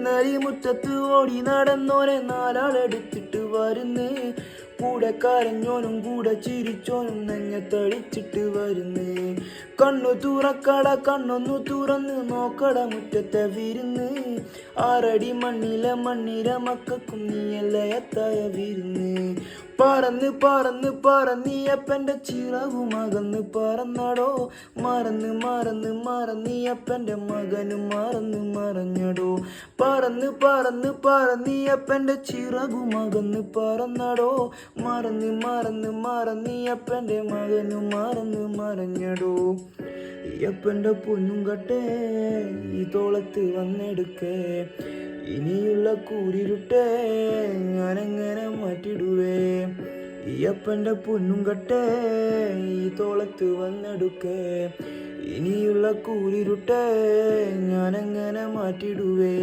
ഇന്നലെ മുറ്റത്ത് ഓടി നടന്നോനെ നാലാളെടുത്തിട്ട് വരുന്നേ. കൂടെ കരഞ്ഞോനും കൂടെ ചിരിച്ചോനും നെഞ്ഞത്തടിച്ചിട്ട് വരുന്നേ. കണ്ണു തുറക്കട കണ്ണൊന്നു തുറന്ന് നോക്കട മുറ്റത്തെ വിരുന്ന്. ആറടി മണ്ണിലെ മക്കൾക്കും നീയല്ലയത്തായ വിരുന്ന്. പറന്ന് പറന്ന് പറന്നീയപ്പൻ്റെ ചിറകുമകന്ന് പറന്നടോ. മറന്നീയപ്പൻ്റെ മകനും മറഞ്ഞടോ. പറന്ന് പറന്ന് പറന്നീയപ്പൻ്റെ ചിറകുമകന്ന് പറന്നടോ. മറന്നീയപ്പൻ്റെ മകനും മറഞ്ഞടോ. അയ്യപ്പൻ്റെ പൊന്നും കട്ടേ ഈ തോളത്ത് വന്നെടുക്കേ. ഇനിയുള്ള കൂരിരുട്ടേ ഞാനെങ്ങനെ മാറ്റിടുവേ. അയ്യപ്പൻ്റെ പൊന്നും കട്ടേ ഈ തോളത്ത് വന്നെടുക്കേ. ഇനിയുള്ള കൂരിരുട്ടേ ഞാനെങ്ങനെ മാറ്റിടുവേ.